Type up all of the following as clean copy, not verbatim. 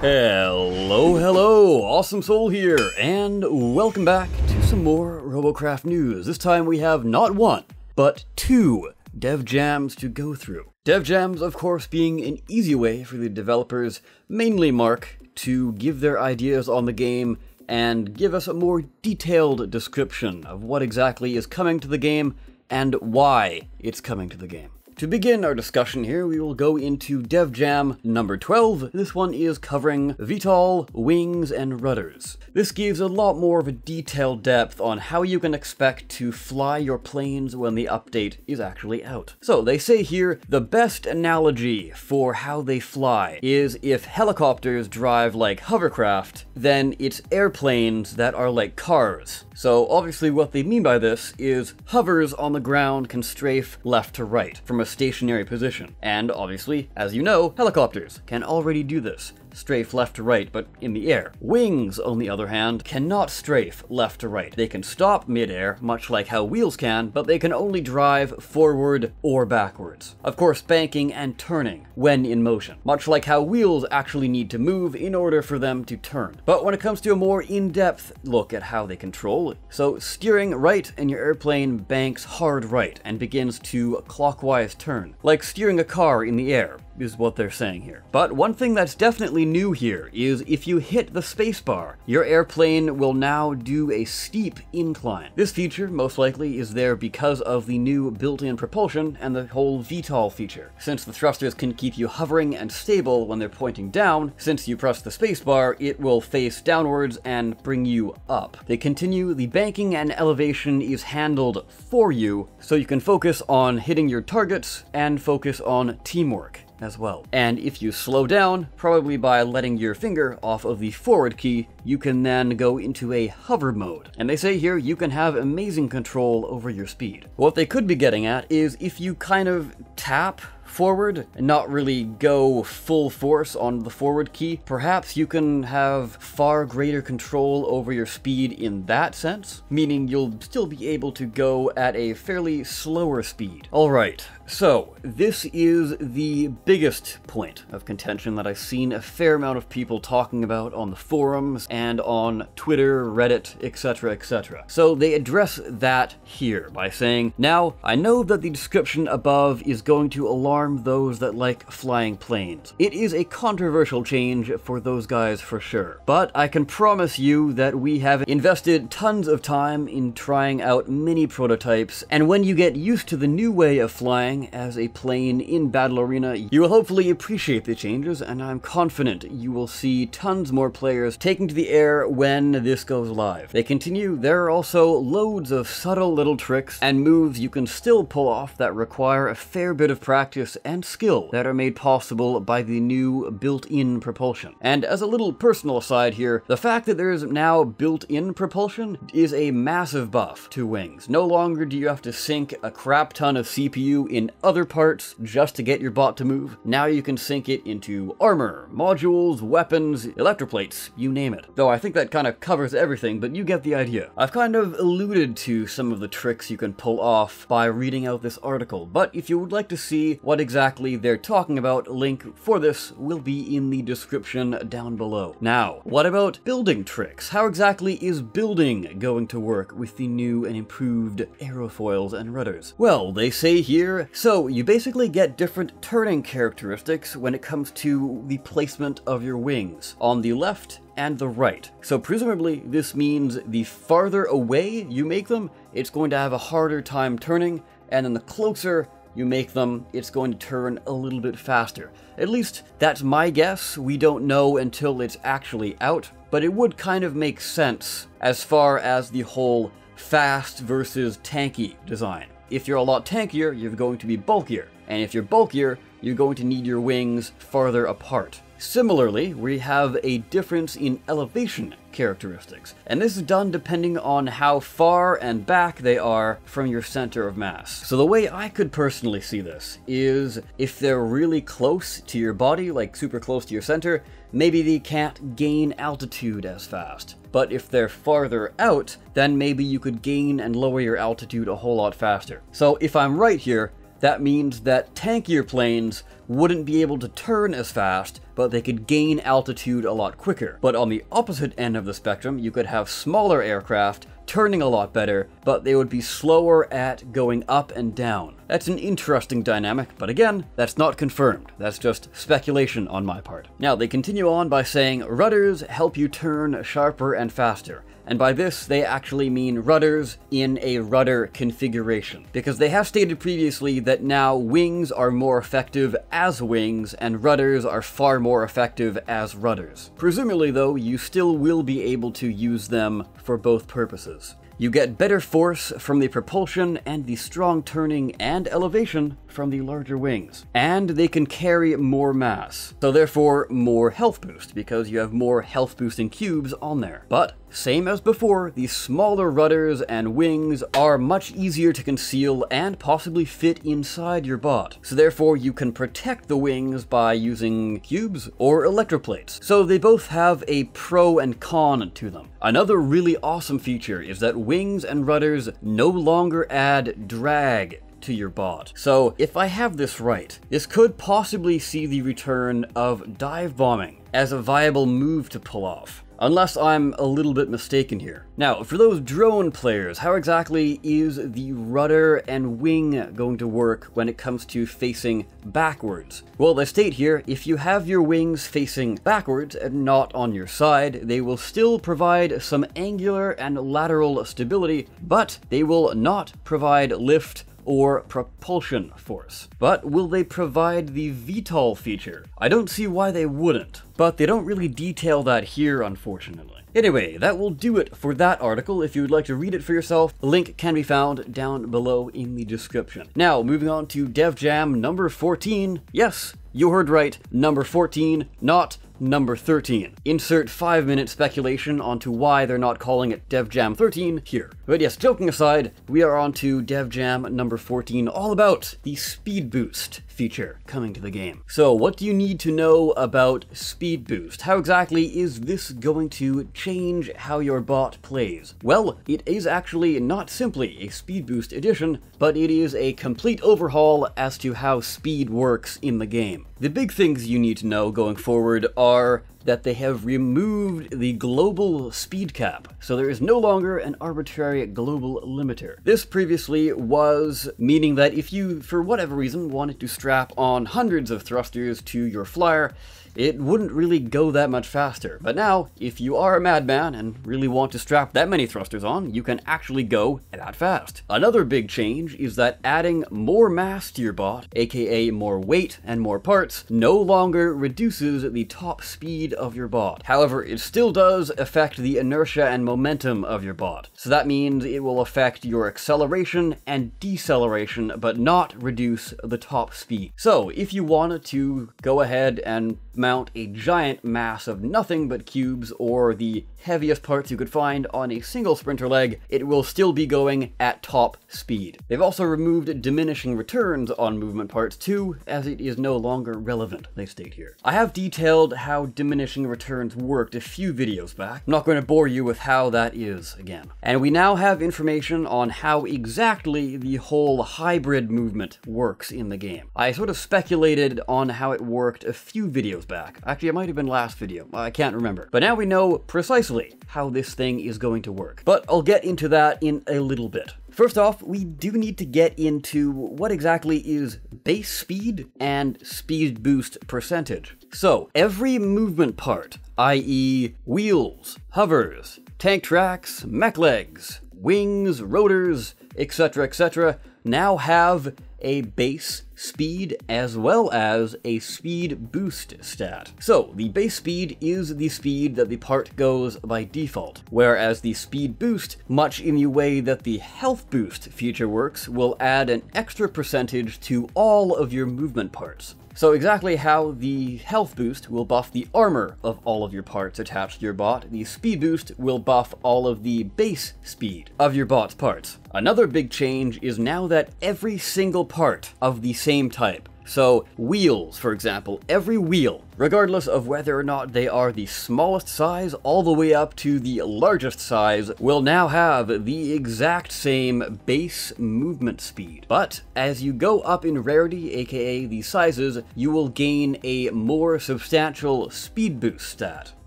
Hello, Awesome Soul here, and welcome back to some more Robocraft news. This time we have not one, but two dev jams to go through. Dev jams, of course, being an easy way for the developers, mainly Mark, to give their ideas on the game and give us a more detailed description of what exactly is coming to the game and why it's coming to the game. To begin our discussion here, we will go into Dev Jam number 12. This one is covering VTOL, wings, and rudders. This gives a lot more of a detailed depth on how you can expect to fly your planes when the update is actually out. So they say here, the best analogy for how they fly is if helicopters drive like hovercraft, then it's airplanes that are like cars. So obviously what they mean by this is hovers on the ground can strafe left to right from a stationary position. And obviously, as you know, helicopters can already do this. Strafe left to right, but in the air. Wings, on the other hand, cannot strafe left to right. They can stop mid-air, much like how wheels can, but they can only drive forward or backwards. Of course, banking and turning when in motion, much like how wheels actually need to move in order for them to turn. But when it comes to a more in-depth look at how they control it, so steering right and your airplane banks hard right and begins to clockwise turn, like steering a car in the air, is what they're saying here. But one thing that's definitely new here is if you hit the spacebar, your airplane will now do a steep incline. This feature most likely is there because of the new built-in propulsion and the whole VTOL feature. Since the thrusters can keep you hovering and stable when they're pointing down, since you press the spacebar, it will face downwards and bring you up. They continue, the banking and elevation is handled for you, so you can focus on hitting your targets and focus on teamwork as well. And if you slow down, probably by letting your finger off of the forward key, you can then go into a hover mode. And they say here you can have amazing control over your speed. What they could be getting at is if you kind of tap forward and not really go full force on the forward key, perhaps you can have far greater control over your speed in that sense, meaning you'll still be able to go at a fairly slower speed. Alright, so this is the biggest point of contention that I've seen a fair amount of people talking about on the forums and on Twitter, Reddit, etc, etc. So they address that here by saying, now, I know that the description above is going to alarm those that like flying planes. It is a controversial change for those guys for sure, but I can promise you that we have invested tons of time in trying out many prototypes, and when you get used to the new way of flying as a plane in Battle Arena, you will hopefully appreciate the changes, and I'm confident you will see tons more players taking to the air when this goes live. They continue, there are also loads of subtle little tricks and moves you can still pull off that require a fair bit of practice and skill that are made possible by the new built-in propulsion. And as a little personal aside here, the fact that there is now built-in propulsion is a massive buff to wings. No longer do you have to sink a crap ton of CPU in other parts just to get your bot to move. Now you can sink it into armor, modules, weapons, electroplates, you name it. Though I think that kind of covers everything, but you get the idea. I've kind of alluded to some of the tricks you can pull off by reading out this article, but if you would like to see what exactly they're talking about, link for this will be in the description down below. Now, what about building tricks? How exactly is building going to work with the new and improved aerofoils and rudders? Well, they say here, so you basically get different turning characteristics when it comes to the placement of your wings on the left and the right. So presumably this means the farther away you make them, it's going to have a harder time turning, and then the closer you make them, it's going to turn a little bit faster. At least that's my guess. We don't know until it's actually out, but it would kind of make sense as far as the whole fast versus tanky design. If you're a lot tankier, you're going to be bulkier, and if you're bulkier, you're going to need your wings farther apart. Similarly, we have a difference in elevation characteristics, and this is done depending on how far and back they are from your center of mass. So the way I could personally see this is if they're really close to your body, like super close to your center, maybe they can't gain altitude as fast. But if they're farther out, then maybe you could gain and lower your altitude a whole lot faster. So if I'm right here, that means that tankier planes wouldn't be able to turn as fast, but they could gain altitude a lot quicker. But on the opposite end of the spectrum, you could have smaller aircraft turning a lot better, but they would be slower at going up and down. That's an interesting dynamic, but again, that's not confirmed. That's just speculation on my part. Now, they continue on by saying rudders help you turn sharper and faster. And by this, they actually mean rudders in a rudder configuration. Because they have stated previously that now wings are more effective as wings, and rudders are far more effective as rudders. Presumably though, you still will be able to use them for both purposes. You get better force from the propulsion and the strong turning and elevation from the larger wings. And they can carry more mass, so therefore more health boost, because you have more health boosting cubes on there. But same as before, the smaller rudders and wings are much easier to conceal and possibly fit inside your bot. So therefore you can protect the wings by using cubes or electroplates. So they both have a pro and con to them. Another really awesome feature is that wings and rudders no longer add drag to your bot. So if I have this right, this could possibly see the return of dive bombing as a viable move to pull off. Unless I'm a little bit mistaken here. Now, for those drone players, how exactly is the rudder and wing going to work when it comes to facing backwards? Well, they state here, if you have your wings facing backwards and not on your side, they will still provide some angular and lateral stability, but they will not provide lift or propulsion force. But will they provide the VTOL feature? I don't see why they wouldn't, but they don't really detail that here, unfortunately. Anyway, that will do it for that article. If you would like to read it for yourself, the link can be found down below in the description. Now, moving on to Dev Jam number 14. Yes, you heard right, number 14, not number 13. Insert 5-minute speculation onto why they're not calling it Dev Jam 13 here. But yes, joking aside, we are on to Dev Jam number 14, all about the speed boost feature coming to the game. So what do you need to know about speed boost? How exactly is this going to change how your bot plays? Well, it is actually not simply a speed boost addition, but it is a complete overhaul as to how speed works in the game. The big things you need to know going forward are that they have removed the global speed cap, so there is no longer an arbitrary global limiter. This previously was meaning that if you, for whatever reason, wanted to strap on hundreds of thrusters to your flyer, it wouldn't really go that much faster. But now, if you are a madman and really want to strap that many thrusters on, you can actually go that fast. Another big change is that adding more mass to your bot, aka more weight and more parts, no longer reduces the top speed of your bot. However, it still does affect the inertia and momentum of your bot. So that means it will affect your acceleration and deceleration, but not reduce the top speed. So if you wanted to go ahead and mount a giant mass of nothing but cubes or the heaviest parts you could find on a single sprinter leg, it will still be going at top speed. They've also removed diminishing returns on movement parts too, as it is no longer relevant, they state here. I have detailed how diminishing returns worked a few videos back. I'm not going to bore you with how that is again. And we now have information on how exactly the whole hybrid movement works in the game. I sort of speculated on how it worked a few videos back. Actually, it might have been last video. I can't remember. But now we know precisely how this thing is going to work. But I'll get into that in a little bit. First off, we do need to get into what exactly is base speed and speed boost percentage. So, every movement part, i.e. wheels, hovers, tank tracks, mech legs, wings, rotors, etc., now have a base speed as well as a speed boost stat. So the base speed is the speed that the part goes by default, whereas the speed boost, much in the way that the health boost feature works, will add an extra percentage to all of your movement parts. So exactly how the health boost will buff the armor of all of your parts attached to your bot, the speed boost will buff all of the base speed of your bot's parts. Another big change is now that every single part of the same type, So wheels, for example, every wheel, regardless of whether or not they are the smallest size all the way up to the largest size, will now have the exact same base movement speed. But as you go up in rarity, aka the sizes, you will gain a more substantial speed boost stat.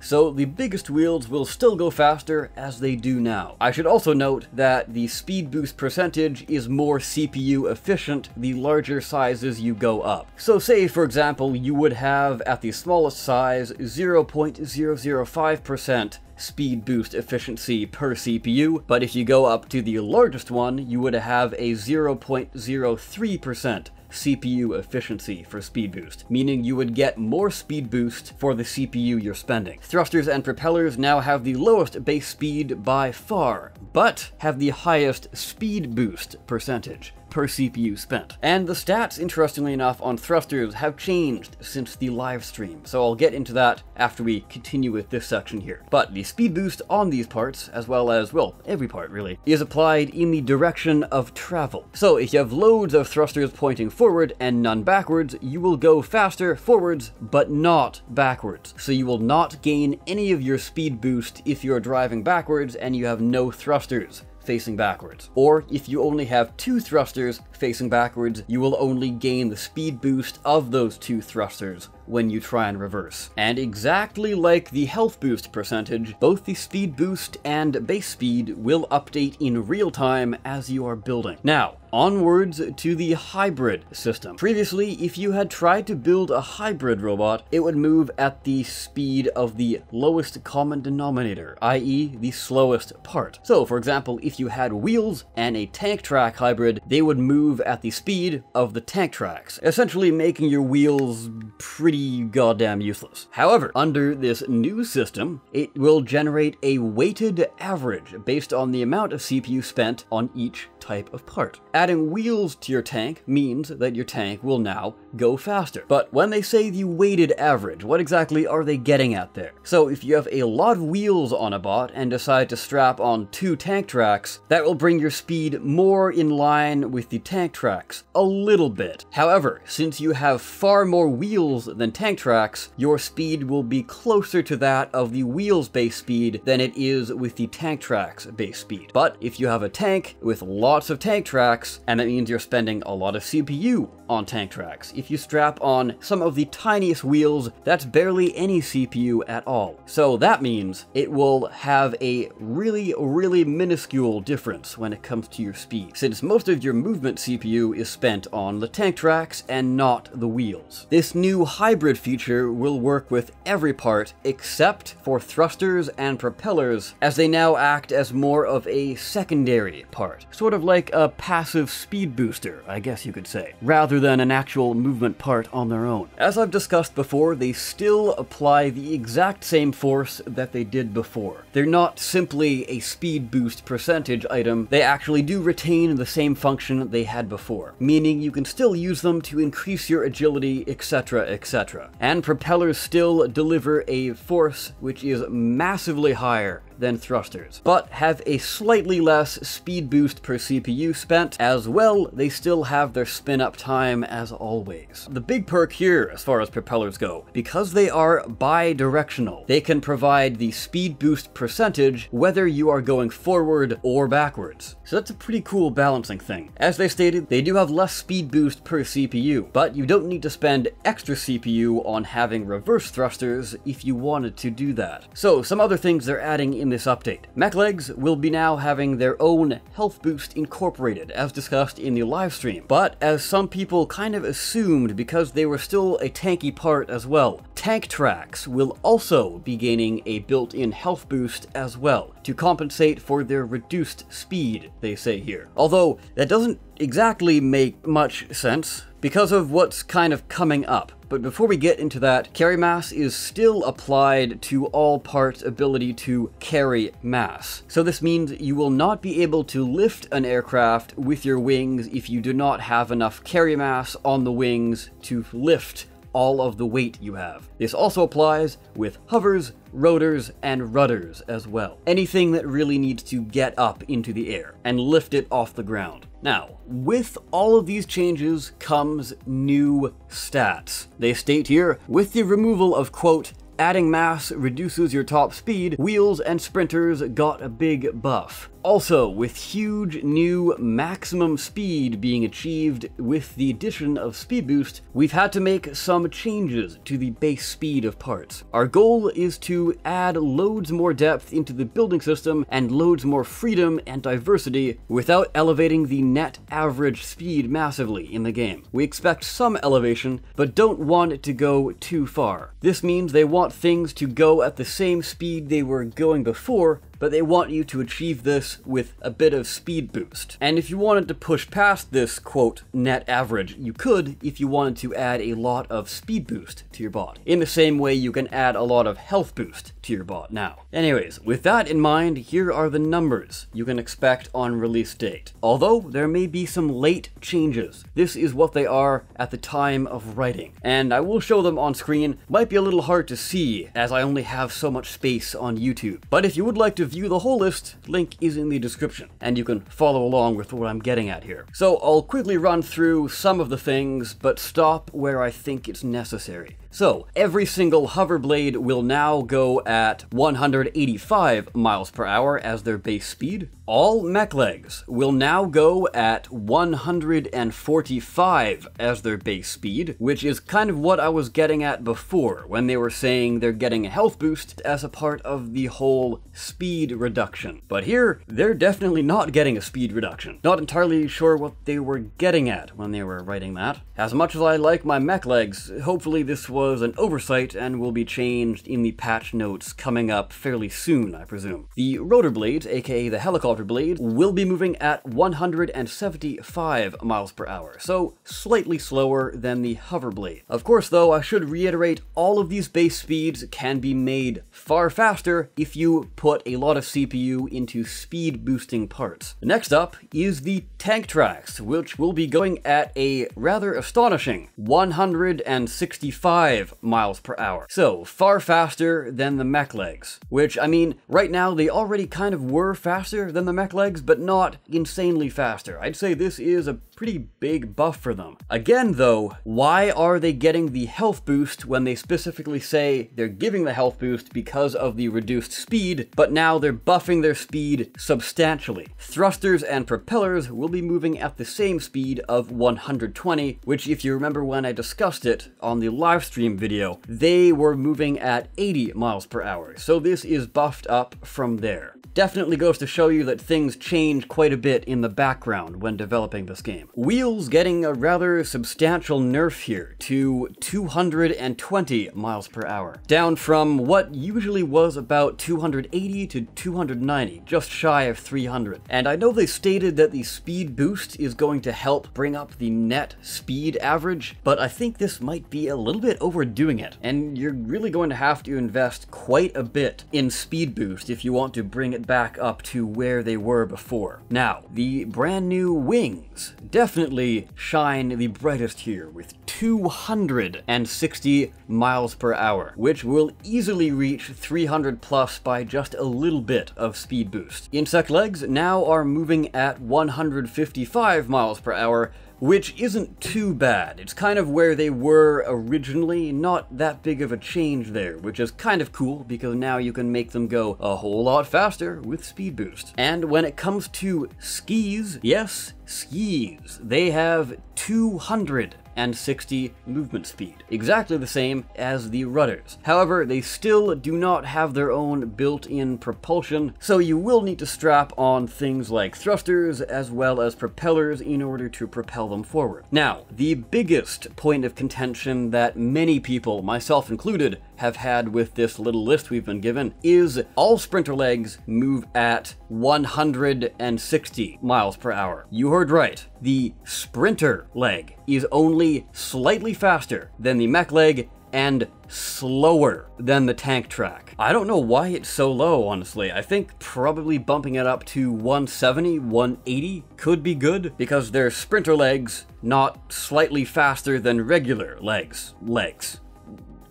So the biggest wheels will still go faster as they do now. I should also note that the speed boost percentage is more CPU efficient the larger sizes you go up. So say, for example, you would have at the smallest size 0.005% speed boost efficiency per CPU, but if you go up to the largest one, you would have a 0.03% CPU efficiency for speed boost, meaning you would get more speed boost for the CPU you're spending. Thrusters and propellers now have the lowest base speed by far, but have the highest speed boost percentage per CPU spent. And the stats, interestingly enough, on thrusters have changed since the live stream, so I'll get into that after we continue with this section here. But the speed boost on these parts, as well as, well, every part really, is applied in the direction of travel. So if you have loads of thrusters pointing forward and none backwards, you will go faster forwards, but not backwards. So you will not gain any of your speed boost if you're driving backwards and you have no thrusters facing backwards. Or if you only have 2 thrusters facing backwards, you will only gain the speed boost of those 2 thrusters when you try and reverse. And exactly like the health boost percentage, both the speed boost and base speed will update in real time as you are building. Now, onwards to the hybrid system. Previously, if you had tried to build a hybrid robot, it would move at the speed of the lowest common denominator, i.e. the slowest part. So, for example, if you had wheels and a tank track hybrid, they would move at the speed of the tank tracks, essentially making your wheels pretty goddamn useless. However, under this new system, it will generate a weighted average based on the amount of CPU spent on each type of part. Adding wheels to your tank means that your tank will now go faster. But when they say the weighted average, what exactly are they getting at there? So if you have a lot of wheels on a bot and decide to strap on 2 tank tracks, that will bring your speed more in line with the tank tracks, a little bit. However, since you have far more wheels than tank tracks, your speed will be closer to that of the wheels base speed than it is with the tank tracks base speed. But if you have a tank with lots of tank tracks, and that means you're spending a lot of CPU on tank tracks. If you strap on some of the tiniest wheels, that's barely any CPU at all. So that means it will have a really minuscule difference when it comes to your speed, since most of your movement CPU is spent on the tank tracks and not the wheels. This new hybrid feature will work with every part except for thrusters and propellers, as they now act as more of a secondary part, sort of like a passive speed booster, I guess you could say, rather than an actual movement part on their own. As I've discussed before, they still apply the exact same force that they did before. They're not simply a speed boost percentage item, they actually do retain the same function they had before, meaning you can still use them to increase your agility, etc, etc. And propellers still deliver a force which is massively higher than thrusters, but have a slightly less speed boost per CPU spent. As well, they still have their spin up time as always. The big perk here as far as propellers go, because they are bi-directional, they can provide the speed boost percentage whether you are going forward or backwards. So that's a pretty cool balancing thing. As they stated, they do have less speed boost per CPU, but you don't need to spend extra CPU on having reverse thrusters if you wanted to do that. So some other things they're adding in this update. Mech legs will be now having their own health boost incorporated, as discussed in the live stream, but as some people kind of assumed because they were still a tanky part as well, tank tracks will also be gaining a built-in health boost as well, to compensate for their reduced speed, they say here. Although that doesn't exactly make much sense because of what's kind of coming up. But before we get into that, carry mass is still applied to all parts' ability to carry mass. So this means you will not be able to lift an aircraft with your wings if you do not have enough carry mass on the wings to lift all of the weight you have. This also applies with hovers, rotors, and rudders as well. Anything that really needs to get up into the air and lift it off the ground. Now, with all of these changes comes new stats. They state here, with the removal of, quote, adding mass reduces your top speed, wheels and sprinters got a big buff. Also, with huge new maximum speed being achieved with the addition of speed boost, we've had to make some changes to the base speed of parts. Our goal is to add loads more depth into the building system and loads more freedom and diversity without elevating the net average speed massively in the game. We expect some elevation, but don't want it to go too far. This means they want things to go at the same speed they were going before, but they want you to achieve this with a bit of speed boost. And if you wanted to push past this, quote, net average, you could if you wanted to add a lot of speed boost to your bot. In the same way you can add a lot of health boost to your bot now. Anyways, with that in mind, here are the numbers you can expect on release date. Although there may be some late changes, this is what they are at the time of writing. And I will show them on screen. Might be a little hard to see as I only have so much space on YouTube. But if you would like to view the whole list, link is in the description, and you can follow along with what I'm getting at here. So I'll quickly run through some of the things, but stop where I think it's necessary. So, every single hoverblade will now go at 185 miles per hour as their base speed. All mech legs will now go at 145 as their base speed, which is kind of what I was getting at before when they were saying they're getting a health boost as a part of the whole speed reduction. But here, they're definitely not getting a speed reduction. Not entirely sure what they were getting at when they were writing that. As much as I like my mech legs, hopefully this was an oversight and will be changed in the patch notes coming up fairly soon, I presume. The rotor blades, aka the helicopter blades, will be moving at 175 miles per hour, so slightly slower than the hover blade. Of course though, I should reiterate, all of these base speeds can be made far faster if you put a lot of CPU into speed boosting parts. Next up is the tank tracks, which will be going at a rather astonishing 165 miles per hour. So, far faster than the mech legs. Which, I mean, right now they already kind of were faster than the mech legs, but not insanely faster. I'd say this is a pretty big buff for them. Again though, why are they getting the health boost when they specifically say they're giving the health boost because of the reduced speed, but now they're buffing their speed substantially? Thrusters and propellers will be moving at the same speed of 120, which if you remember when I discussed it on the live stream video, they were moving at 80 miles per hour, so this is buffed up from there. Definitely goes to show you that things change quite a bit in the background when developing this game. Wheels getting a rather substantial nerf here to 220 miles per hour, down from what usually was about 280 to 290, just shy of 300. And I know they stated that the speed boost is going to help bring up the net speed average, but I think this might be a little bit overdoing it, and you're really going to have to invest quite a bit in speed boost if you want to bring it back up to where they were before. Now, the brand new wings definitely shine the brightest here with 260 miles per hour, which will easily reach 300 plus by just a little bit of speed boost. Insect legs now are moving at 155 miles per hour, which isn't too bad. It's kind of where they were originally, not that big of a change there, which is kind of cool because now you can make them go a whole lot faster with speed boost. And when it comes to skis, yes, skis, they have 260 movement speed, exactly the same as the rudders. However, they still do not have their own built-in propulsion, so you will need to strap on things like thrusters as well as propellers in order to propel them forward. Now, the biggest point of contention that many people, myself included, have had with this little list we've been given is all sprinter legs move at 160 miles per hour. You heard right. The sprinter leg is only slightly faster than the mech leg and slower than the tank track. I don't know why it's so low, honestly. I think probably bumping it up to 170, 180 could be good because they're sprinter legs, not slightly faster than regular legs.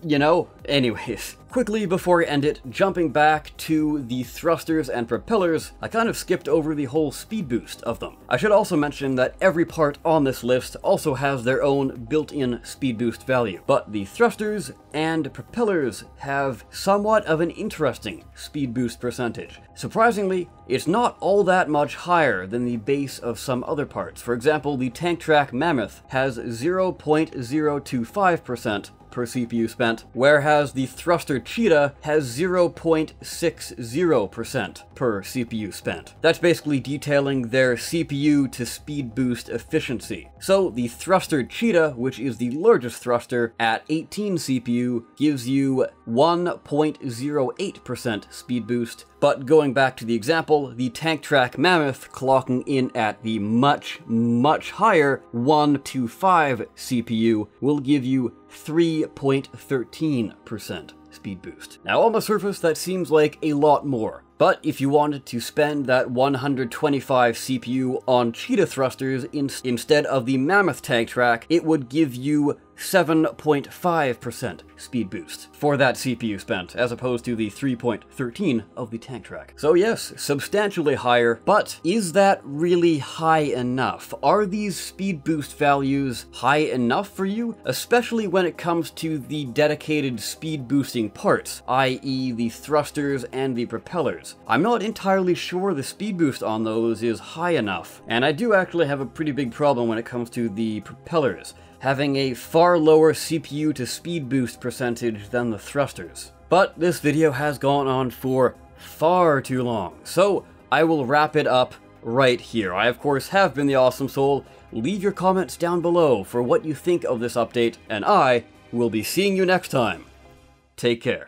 you know, anyways. Quickly before I end it, jumping back to the thrusters and propellers, I kind of skipped over the whole speed boost of them. I should also mention that every part on this list also has their own built-in speed boost value, but the thrusters and propellers have somewhat of an interesting speed boost percentage. Surprisingly, it's not all that much higher than the base of some other parts. For example, the tank track Mammoth has 0.025% per CPU spent, whereas the thruster Cheetah has 0.60% per CPU spent. That's basically detailing their CPU to speed boost efficiency. So the thruster Cheetah, which is the largest thruster at 18 CPU, gives you 1.08% speed boost. But going back to the example, the tank track Mammoth clocking in at the much higher 125 CPU will give you 3.13% speed boost. Now on the surface that seems like a lot more, but if you wanted to spend that 125 CPU on Cheetah thrusters instead of the Mammoth tank track, it would give you 7.5% speed boost for that CPU spent, as opposed to the 3.13 of the tank track. So yes, substantially higher, but is that really high enough? Are these speed boost values high enough for you? Especially when it comes to the dedicated speed boosting parts, i.e. the thrusters and the propellers. I'm not entirely sure the speed boost on those is high enough, and I do actually have a pretty big problem when it comes to the propellers, having a far lower CPU to speed boost percentage than the thrusters. But this video has gone on for far too long, so I will wrap it up right here. I of course have been the Awesome Soul. Leave your comments down below for what you think of this update, and I will be seeing you next time. Take care.